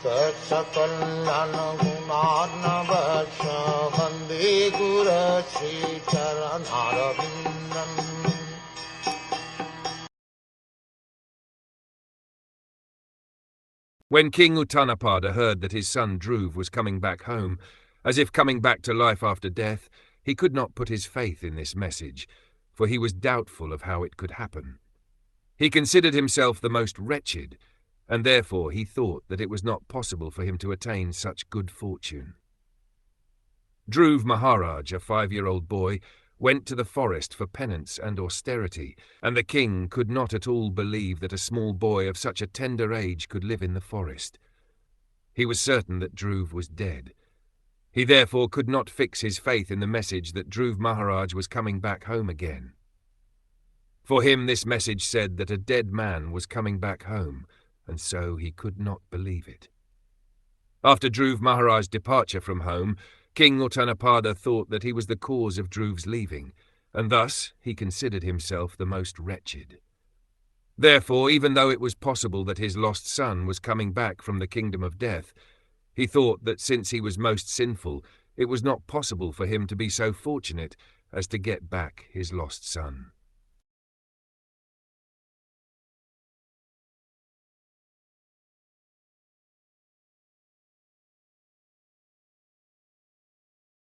Saksakalyan gunarnavasya Vande Guru Sri Charanaravindan. When King Uttanapada heard that his son Dhruv was coming back home, as if coming back to life after death, he could not put his faith in this message, for he was doubtful of how it could happen. He considered himself the most wretched, and therefore he thought that it was not possible for him to attain such good fortune. Dhruv Maharaj, a 5-year-old boy, went to the forest for penance and austerity, and the king could not at all believe that a small boy of such a tender age could live in the forest. He was certain that Dhruv was dead. He therefore could not fix his faith in the message that Dhruv Maharaj was coming back home again. For him this message said that a dead man was coming back home, and so he could not believe it. After Dhruv Maharaj's departure from home, King Uttanapada thought that he was the cause of Dhruv's leaving, and thus he considered himself the most wretched. Therefore, even though it was possible that his lost son was coming back from the kingdom of death, he thought that since he was most sinful, it was not possible for him to be so fortunate as to get back his lost son.